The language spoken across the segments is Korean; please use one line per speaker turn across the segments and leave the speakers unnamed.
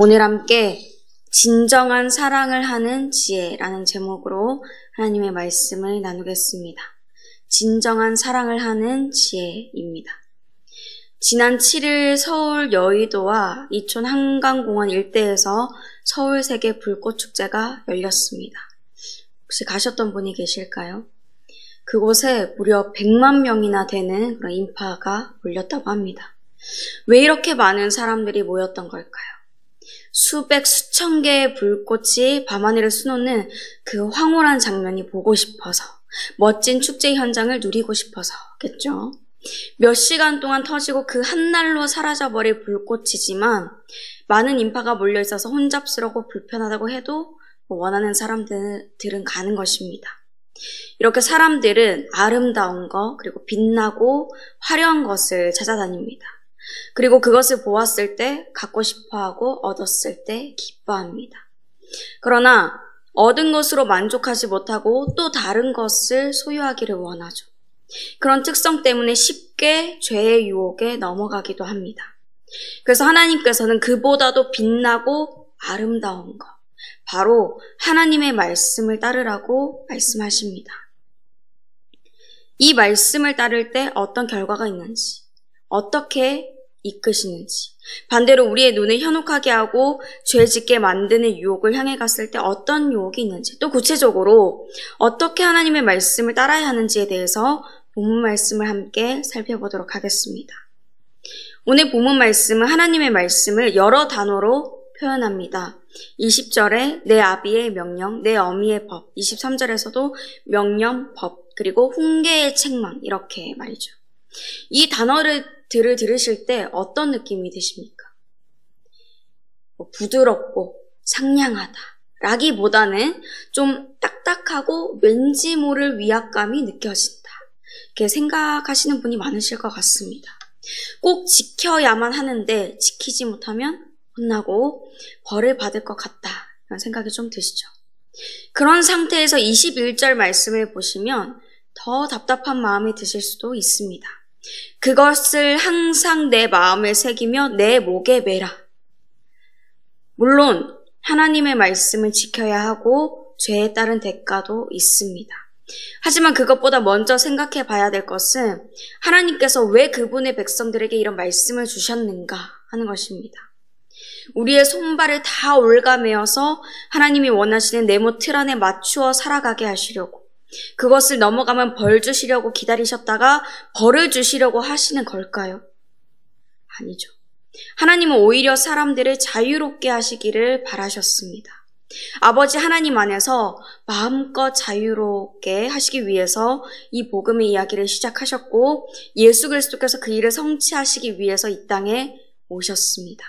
오늘 함께 진정한 사랑을 하는 지혜라는 제목으로 하나님의 말씀을 나누겠습니다. 진정한 사랑을 하는 지혜입니다. 지난 7일 서울 여의도와 이촌 한강공원 일대에서 서울 세계 불꽃축제가 열렸습니다. 혹시 가셨던 분이 계실까요? 그곳에 무려 100만 명이나 되는 그런 인파가 몰렸다고 합니다. 왜 이렇게 많은 사람들이 모였던 걸까요? 수백, 수천 개의 불꽃이 밤하늘을 수놓는 그 황홀한 장면이 보고 싶어서, 멋진 축제 현장을 누리고 싶어서겠죠. 몇 시간 동안 터지고 그 한날로 사라져버릴 불꽃이지만 많은 인파가 몰려있어서 혼잡스럽고 불편하다고 해도 원하는 사람들은 가는 것입니다. 이렇게 사람들은 아름다운 것, 그리고 빛나고 화려한 것을 찾아다닙니다. 그리고 그것을 보았을 때 갖고 싶어하고 얻었을 때 기뻐합니다. 그러나 얻은 것으로 만족하지 못하고 또 다른 것을 소유하기를 원하죠. 그런 특성 때문에 쉽게 죄의 유혹에 넘어가기도 합니다. 그래서 하나님께서는 그보다도 빛나고 아름다운 것, 바로 하나님의 말씀을 따르라고 말씀하십니다. 이 말씀을 따를 때 어떤 결과가 있는지, 어떻게 이끄시는지, 반대로 우리의 눈을 현혹하게 하고 죄 짓게 만드는 유혹을 향해 갔을 때 어떤 유혹이 있는지, 또 구체적으로 어떻게 하나님의 말씀을 따라야 하는지에 대해서 본문 말씀을 함께 살펴보도록 하겠습니다. 오늘 본문 말씀은 하나님의 말씀을 여러 단어로 표현합니다. 20절에 내 아비의 명령, 내 어미의 법, 23절에서도 명령, 법, 그리고 훈계의 책망, 이렇게 말이죠. 이 단어들을 들으실 때 어떤 느낌이 드십니까? 부드럽고 상냥하다 라기보다는 좀 딱딱하고 왠지 모를 위압감이 느껴진다, 이렇게 생각하시는 분이 많으실 것 같습니다. 꼭 지켜야만 하는데 지키지 못하면 혼나고 벌을 받을 것 같다, 이런 생각이 좀 드시죠. 그런 상태에서 21절 말씀을 보시면 더 답답한 마음이 드실 수도 있습니다. 그것을 항상 내 마음에 새기며 내 목에 매라. 물론 하나님의 말씀을 지켜야 하고 죄에 따른 대가도 있습니다. 하지만 그것보다 먼저 생각해 봐야 될 것은 하나님께서 왜 그분의 백성들에게 이런 말씀을 주셨는가 하는 것입니다. 우리의 손발을 다 올가매어서 하나님이 원하시는 네모 틀 안에 맞추어 살아가게 하시려고, 그것을 넘어가면 벌 주시려고 기다리셨다가 벌을 주시려고 하시는 걸까요? 아니죠. 하나님은 오히려 사람들을 자유롭게 하시기를 바라셨습니다. 아버지 하나님 안에서 마음껏 자유롭게 하시기 위해서 이 복음의 이야기를 시작하셨고, 예수 그리스도께서 그 일을 성취하시기 위해서 이 땅에 오셨습니다.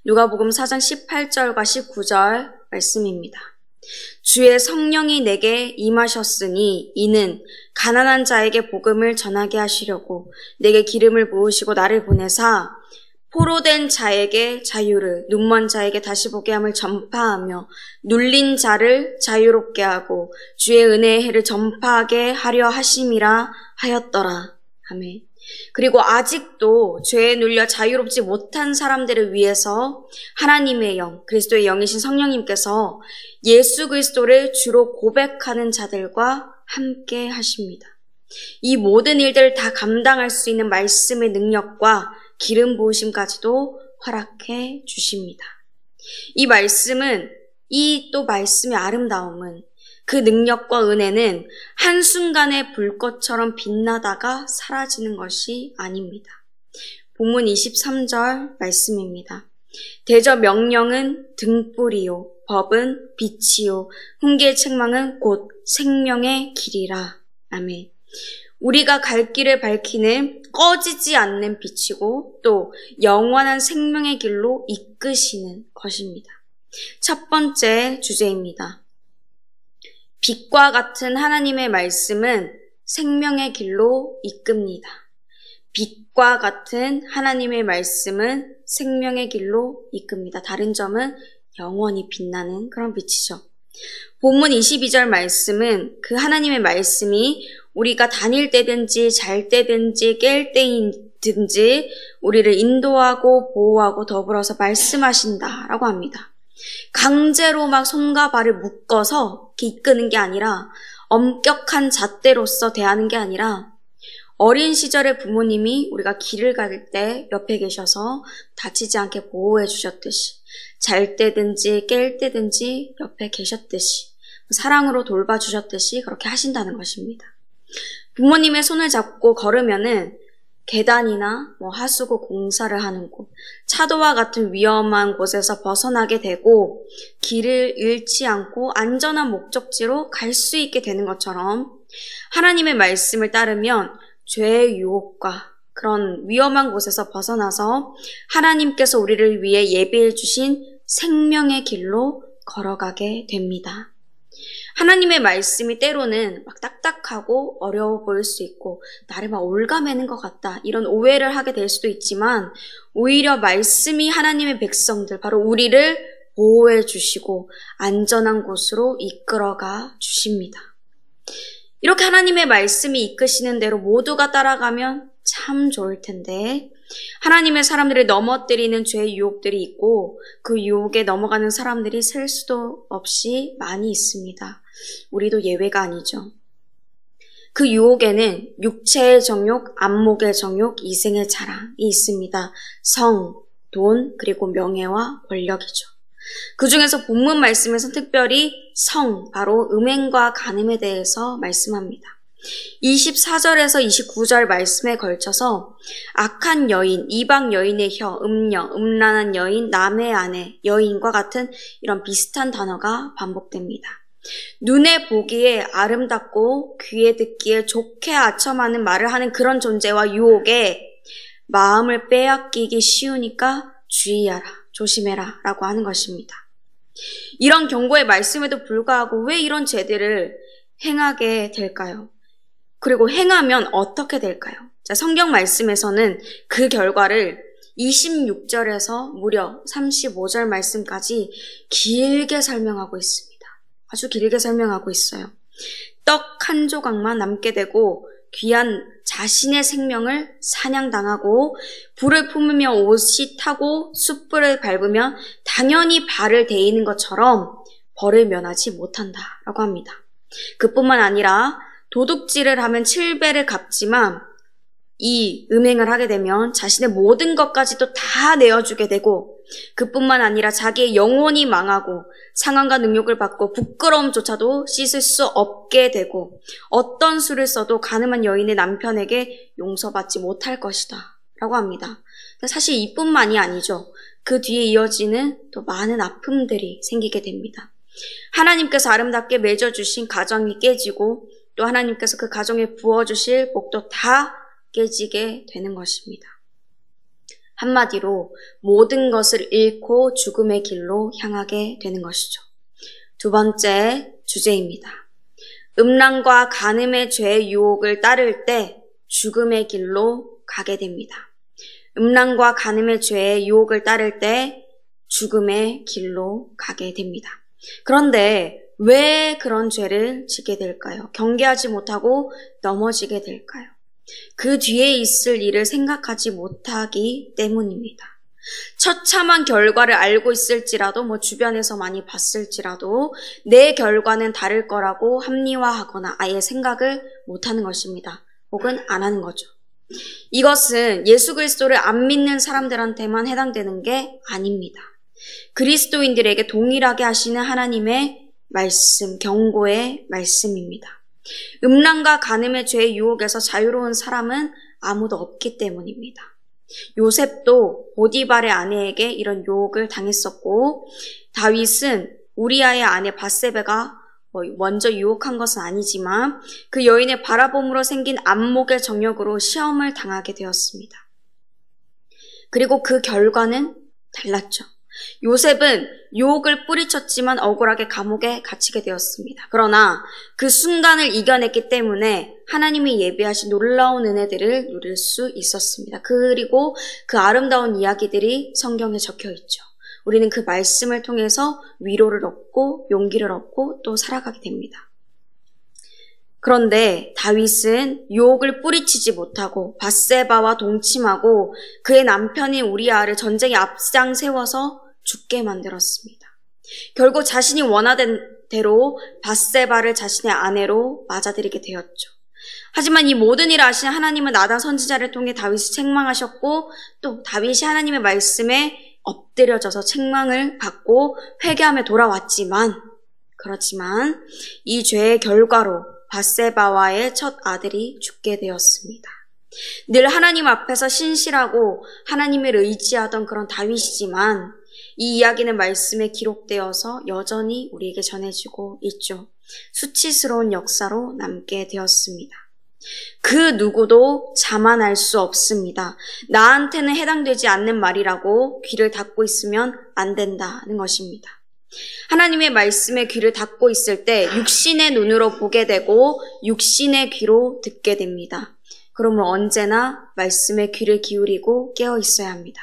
누가복음 4장 18절과 19절 말씀입니다. 주의 성령이 내게 임하셨으니 이는 가난한 자에게 복음을 전하게 하시려고 내게 기름을 부으시고 나를 보내사 포로된 자에게 자유를, 눈먼 자에게 다시 보게 함을 전파하며 눌린 자를 자유롭게 하고 주의 은혜의 해를 전파하게 하려 하심이라 하였더라. 아멘. 그리고 아직도 죄에 눌려 자유롭지 못한 사람들을 위해서 하나님의 영, 그리스도의 영이신 성령님께서 예수 그리스도를 주로 고백하는 자들과 함께 하십니다. 이 모든 일들을 다 감당할 수 있는 말씀의 능력과 기름 부으심까지도 허락해 주십니다. 이 말씀은, 또 말씀의 아름다움은, 그 능력과 은혜는 한순간에 불꽃처럼 빛나다가 사라지는 것이 아닙니다. 본문 23절 말씀입니다. 대저 명령은 등불이요, 법은 빛이요, 훈계의 책망은 곧 생명의 길이라. 아멘. 우리가 갈 길을 밝히는 꺼지지 않는 빛이고 또 영원한 생명의 길로 이끄시는 것입니다. 첫 번째 주제입니다. 빛과 같은 하나님의 말씀은 생명의 길로 이끕니다. 빛과 같은 하나님의 말씀은 생명의 길로 이끕니다. 다른 점은 영원히 빛나는 그런 빛이죠. 본문 22절 말씀은 그 하나님의 말씀이 우리가 다닐 때든지 잘 때든지 깰 든지 우리를 인도하고 보호하고 더불어서 말씀하신다라고 합니다. 강제로 막 손과 발을 묶어서 이끄는 게 아니라 엄격한 잣대로서 대하는 게 아니라 어린 시절의 부모님이 우리가 길을 갈 때 옆에 계셔서 다치지 않게 보호해 주셨듯이 잘 때든지 깰 때든지 옆에 계셨듯이 사랑으로 돌봐주셨듯이 그렇게 하신다는 것입니다. 부모님의 손을 잡고 걸으면은 계단이나 하수구 공사를 하는 곳, 차도와 같은 위험한 곳에서 벗어나게 되고 길을 잃지 않고 안전한 목적지로 갈 수 있게 되는 것처럼 하나님의 말씀을 따르면 죄의 유혹과 그런 위험한 곳에서 벗어나서 하나님께서 우리를 위해 예비해 주신 생명의 길로 걸어가게 됩니다. 하나님의 말씀이 때로는 막 딱딱하고 어려워 보일 수 있고 나를 막 올가매는 것 같다 이런 오해를 하게 될 수도 있지만 오히려 말씀이 하나님의 백성들 바로 우리를 보호해 주시고 안전한 곳으로 이끌어가 주십니다. 이렇게 하나님의 말씀이 이끄시는 대로 모두가 따라가면 참 좋을 텐데 하나님의 사람들을 넘어뜨리는 죄의 유혹들이 있고 그 유혹에 넘어가는 사람들이 셀 수도 없이 많이 있습니다. 우리도 예외가 아니죠. 그 유혹에는 육체의 정욕, 안목의 정욕, 이생의 자랑이 있습니다. 성, 돈, 그리고 명예와 권력이죠. 그 중에서 본문 말씀에서 특별히 성, 바로 음행과 간음에 대해서 말씀합니다. 24절에서 29절 말씀에 걸쳐서 악한 여인, 이방 여인의 혀, 음녀, 음란한 여인, 남의 아내, 여인과 같은 이런 비슷한 단어가 반복됩니다. 눈에 보기에 아름답고 귀에 듣기에 좋게 아첨하는 말을 하는 그런 존재와 유혹에 마음을 빼앗기기 쉬우니까 주의하라, 조심해라 라고 하는 것입니다. 이런 경고의 말씀에도 불구하고 왜 이런 죄들을 행하게 될까요? 그리고 행하면 어떻게 될까요? 자, 성경 말씀에서는 그 결과를 26절에서 무려 35절 말씀까지 길게 설명하고 있습니다. 아주 길게 설명하고 있어요. 떡 한 조각만 남게 되고 귀한 자신의 생명을 사냥당하고 불을 품으며 옷이 타고 숯불을 밟으면 당연히 발을 데이는 것처럼 벌을 면하지 못한다라고 합니다. 그뿐만 아니라 도둑질을 하면 7배를 갚지만 이 음행을 하게 되면 자신의 모든 것까지도 다 내어주게 되고 그뿐만 아니라 자기의 영혼이 망하고 상황과 능욕을 받고 부끄러움조차도 씻을 수 없게 되고 어떤 수를 써도 가늠한 여인의 남편에게 용서받지 못할 것이다 라고 합니다. 사실 이뿐만이 아니죠. 그 뒤에 이어지는 또 많은 아픔들이 생기게 됩니다. 하나님께서 아름답게 맺어주신 가정이 깨지고 또 하나님께서 그 가정에 부어주실 복도 다 깨지게 되는 것입니다. 한마디로 모든 것을 잃고 죽음의 길로 향하게 되는 것이죠. 두 번째 주제입니다. 음란과 간음의 죄의 유혹을 따를 때 죽음의 길로 가게 됩니다. 음란과 간음의 죄의 유혹을 따를 때 죽음의 길로 가게 됩니다. 그런데 왜 그런 죄를 지게 될까요? 경계하지 못하고 넘어지게 될까요? 그 뒤에 있을 일을 생각하지 못하기 때문입니다. 처참한 결과를 알고 있을지라도 주변에서 많이 봤을지라도 내 결과는 다를 거라고 합리화하거나 아예 생각을 못하는 것입니다. 혹은 안 하는 거죠. 이것은 예수 그리스도를 안 믿는 사람들한테만 해당되는 게 아닙니다. 그리스도인들에게 동일하게 하시는 하나님의 말씀, 경고의 말씀입니다. 음란과 간음의 죄의 유혹에서 자유로운 사람은 아무도 없기 때문입니다. 요셉도 보디발의 아내에게 이런 유혹을 당했었고 다윗은 우리아의 아내 밧세바가 먼저 유혹한 것은 아니지만 그 여인의 바라봄으로 생긴 안목의 정욕으로 시험을 당하게 되었습니다. 그리고 그 결과는 달랐죠. 요셉은 유혹을 뿌리쳤지만 억울하게 감옥에 갇히게 되었습니다. 그러나 그 순간을 이겨냈기 때문에 하나님이 예비하신 놀라운 은혜들을 누릴 수 있었습니다. 그리고 그 아름다운 이야기들이 성경에 적혀 있죠. 우리는 그 말씀을 통해서 위로를 얻고 용기를 얻고 또 살아가게 됩니다. 그런데 다윗은 유혹을 뿌리치지 못하고 밧세바와 동침하고 그의 남편인 우리아를 전쟁에 앞장 세워서 죽게 만들었습니다. 결국 자신이 원하던 대로 밧세바를 자신의 아내로 맞아들이게 되었죠. 하지만 이 모든 일을 아신 하나님은 나단 선지자를 통해 다윗을 책망하셨고 또 다윗이 하나님의 말씀에 엎드려져서 책망을 받고 회개하며 돌아왔지만 그렇지만 이 죄의 결과로 밧세바와의 첫 아들이 죽게 되었습니다. 늘 하나님 앞에서 신실하고 하나님을 의지하던 그런 다윗이지만 이 이야기는 말씀에 기록되어서 여전히 우리에게 전해지고 있죠. 수치스러운 역사로 남게 되었습니다. 그 누구도 자만할 수 없습니다. 나한테는 해당되지 않는 말이라고 귀를 닫고 있으면 안 된다는 것입니다. 하나님의 말씀에 귀를 닫고 있을 때 육신의 눈으로 보게 되고 육신의 귀로 듣게 됩니다. 그러므로 언제나 말씀에 귀를 기울이고 깨어 있어야 합니다.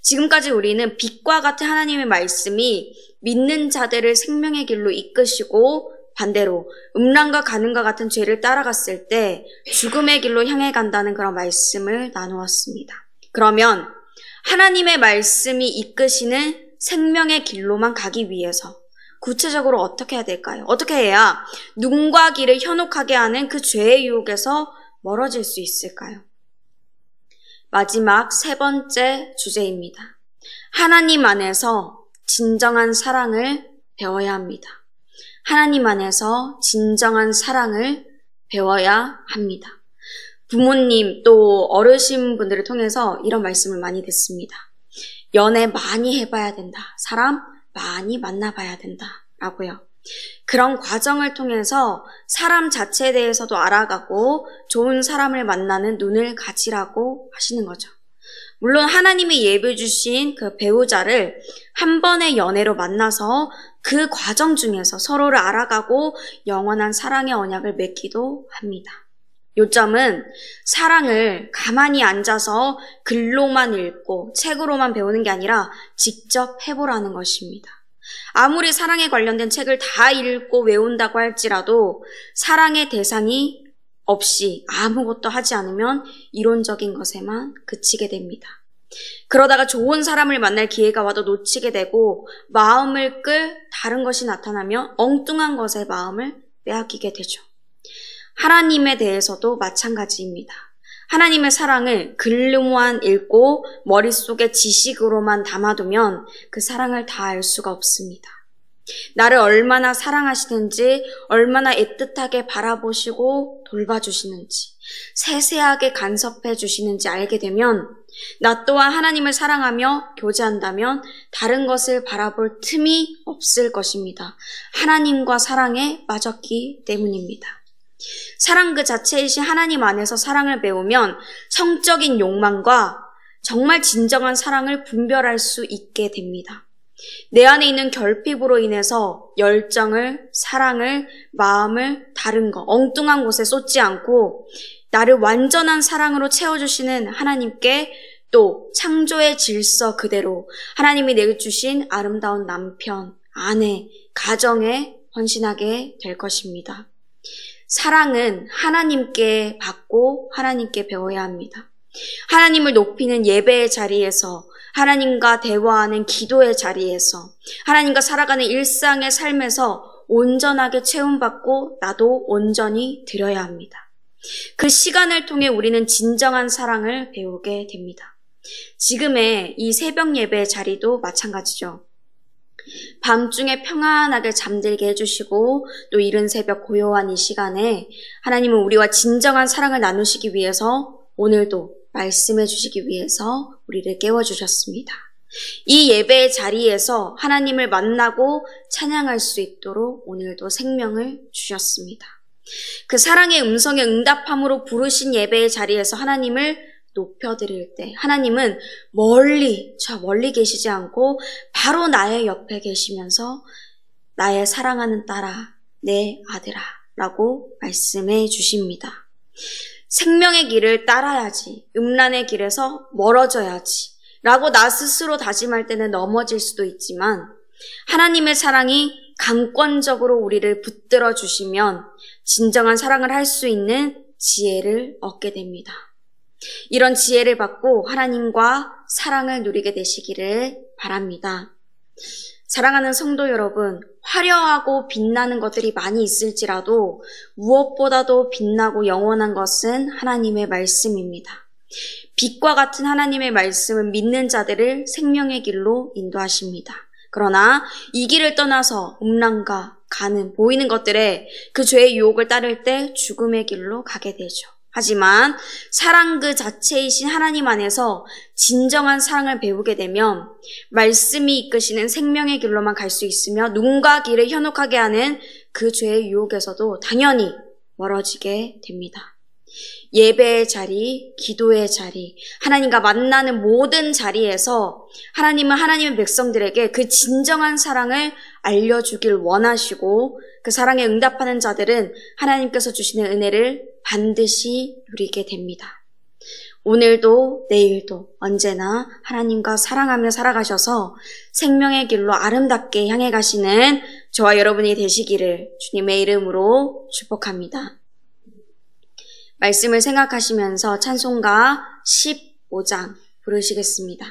지금까지 우리는 빛과 같은 하나님의 말씀이 믿는 자들을 생명의 길로 이끄시고 반대로 음란과 간음과 같은 죄를 따라갔을 때 죽음의 길로 향해 간다는 그런 말씀을 나누었습니다. 그러면 하나님의 말씀이 이끄시는 생명의 길로만 가기 위해서 구체적으로 어떻게 해야 될까요? 어떻게 해야 눈과 귀를 현혹하게 하는 그 죄의 유혹에서 멀어질 수 있을까요? 마지막 세 번째 주제입니다. 하나님 안에서 진정한 사랑을 배워야 합니다. 하나님 안에서 진정한 사랑을 배워야 합니다. 부모님 또 어르신분들을 통해서 이런 말씀을 많이 듣습니다. 연애 많이 해봐야 된다. 사람 많이 만나봐야 된다. 라고요. 그런 과정을 통해서 사람 자체에 대해서도 알아가고 좋은 사람을 만나는 눈을 가지라고 하시는 거죠. 물론 하나님이 예배 주신 그 배우자를 한 번의 연애로 만나서 그 과정 중에서 서로를 알아가고 영원한 사랑의 언약을 맺기도 합니다. 요점은 사랑을 가만히 앉아서 글로만 읽고 책으로만 배우는 게 아니라 직접 해보라는 것입니다. 아무리 사랑에 관련된 책을 다 읽고 외운다고 할지라도 사랑의 대상이 없이 아무것도 하지 않으면 이론적인 것에만 그치게 됩니다. 그러다가 좋은 사람을 만날 기회가 와도 놓치게 되고 마음을 끌 다른 것이 나타나면 엉뚱한 것에 마음을 빼앗기게 되죠. 하나님에 대해서도 마찬가지입니다. 하나님의 사랑을 글로만 읽고 머릿속에 지식으로만 담아두면 그 사랑을 다 알 수가 없습니다. 나를 얼마나 사랑하시는지, 얼마나 애틋하게 바라보시고 돌봐주시는지, 세세하게 간섭해 주시는지 알게 되면 나 또한 하나님을 사랑하며 교제한다면 다른 것을 바라볼 틈이 없을 것입니다. 하나님과 사랑에 빠졌기 때문입니다. 사랑 그 자체이신 하나님 안에서 사랑을 배우면 성적인 욕망과 정말 진정한 사랑을 분별할 수 있게 됩니다. 내 안에 있는 결핍으로 인해서 열정을, 사랑을, 마음을 다른 거, 엉뚱한 곳에 쏟지 않고 나를 완전한 사랑으로 채워주시는 하나님께 또 창조의 질서 그대로 하나님이 내주신 아름다운 남편, 아내, 가정에 헌신하게 될 것입니다. 사랑은 하나님께 받고 하나님께 배워야 합니다. 하나님을 높이는 예배의 자리에서, 하나님과 대화하는 기도의 자리에서, 하나님과 살아가는 일상의 삶에서 온전하게 체험받고 나도 온전히 드려야 합니다. 그 시간을 통해 우리는 진정한 사랑을 배우게 됩니다. 지금의 이 새벽 예배의 자리도 마찬가지죠. 밤중에 평안하게 잠들게 해주시고 또 이른 새벽 고요한 이 시간에 하나님은 우리와 진정한 사랑을 나누시기 위해서 오늘도 말씀해 주시기 위해서 우리를 깨워주셨습니다. 이 예배의 자리에서 하나님을 만나고 찬양할 수 있도록 오늘도 생명을 주셨습니다. 그 사랑의 음성에 응답함으로 부르신 예배의 자리에서 하나님을 높여드릴 때 하나님은 저 멀리 계시지 않고 바로 나의 옆에 계시면서 나의 사랑하는 딸아, 내 아들아 라고 말씀해 주십니다. 생명의 길을 따라야지, 음란의 길에서 멀어져야지 라고 나 스스로 다짐할 때는 넘어질 수도 있지만 하나님의 사랑이 강권적으로 우리를 붙들어 주시면 진정한 사랑을 할 수 있는 지혜를 얻게 됩니다. 이런 지혜를 받고 하나님과 사랑을 누리게 되시기를 바랍니다. 사랑하는 성도 여러분, 화려하고 빛나는 것들이 많이 있을지라도 무엇보다도 빛나고 영원한 것은 하나님의 말씀입니다. 빛과 같은 하나님의 말씀은 믿는 자들을 생명의 길로 인도하십니다. 그러나 이 길을 떠나서 음란과 간음, 보이는 것들에 그 죄의 유혹을 따를 때 죽음의 길로 가게 되죠. 하지만 사랑 그 자체이신 하나님 안에서 진정한 사랑을 배우게 되면 말씀이 이끄시는 생명의 길로만 갈 수 있으며 누군가 길을 현혹하게 하는 그 죄의 유혹에서도 당연히 멀어지게 됩니다. 예배의 자리, 기도의 자리, 하나님과 만나는 모든 자리에서 하나님은 하나님의 백성들에게 그 진정한 사랑을 알려주길 원하시고 그 사랑에 응답하는 자들은 하나님께서 주시는 은혜를 반드시 누리게 됩니다. 오늘도 내일도 언제나 하나님과 사랑하며 살아가셔서 생명의 길로 아름답게 향해 가시는 저와 여러분이 되시기를 주님의 이름으로 축복합니다. 말씀을 생각하시면서 찬송가 15장 부르시겠습니다.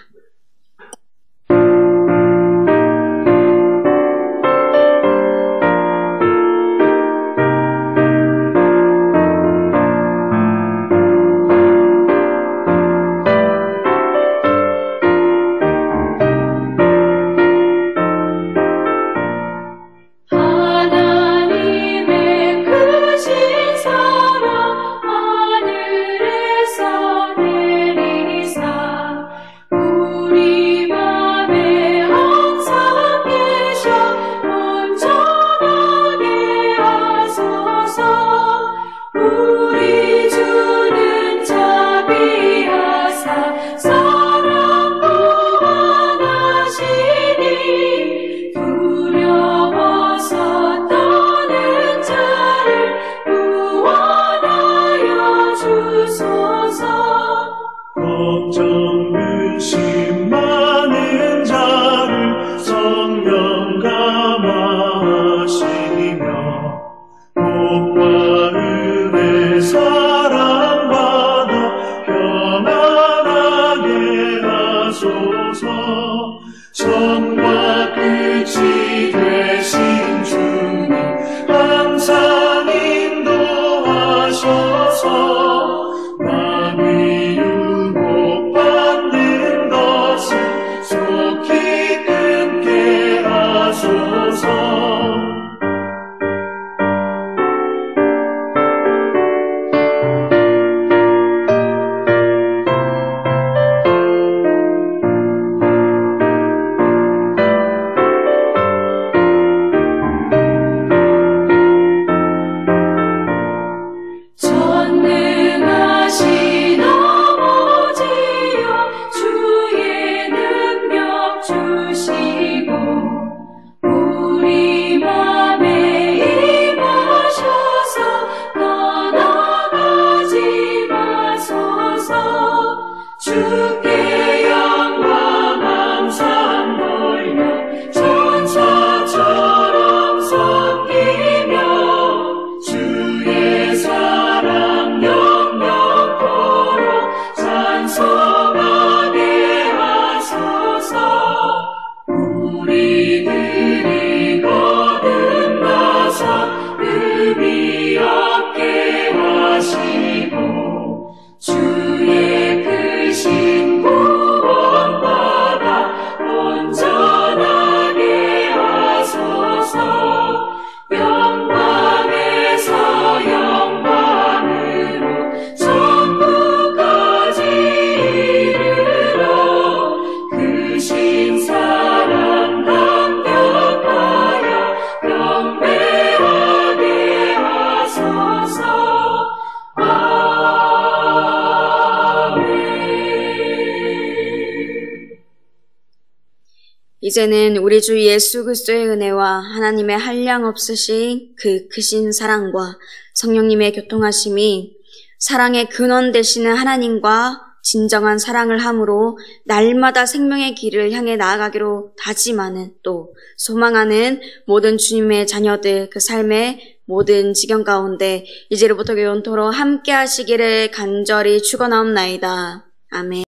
이제는 우리 주 예수 그리스도의 은혜와 하나님의 한량 없으신 그 크신 사랑과 성령님의 교통하심이 사랑의 근원 되시는 하나님과 진정한 사랑을 함으로 날마다 생명의 길을 향해 나아가기로 다짐하는 또 소망하는 모든 주님의 자녀들 그 삶의 모든 지경 가운데 이제로부터 영원토록 함께 하시기를 간절히 축원하옵나이다. 아멘.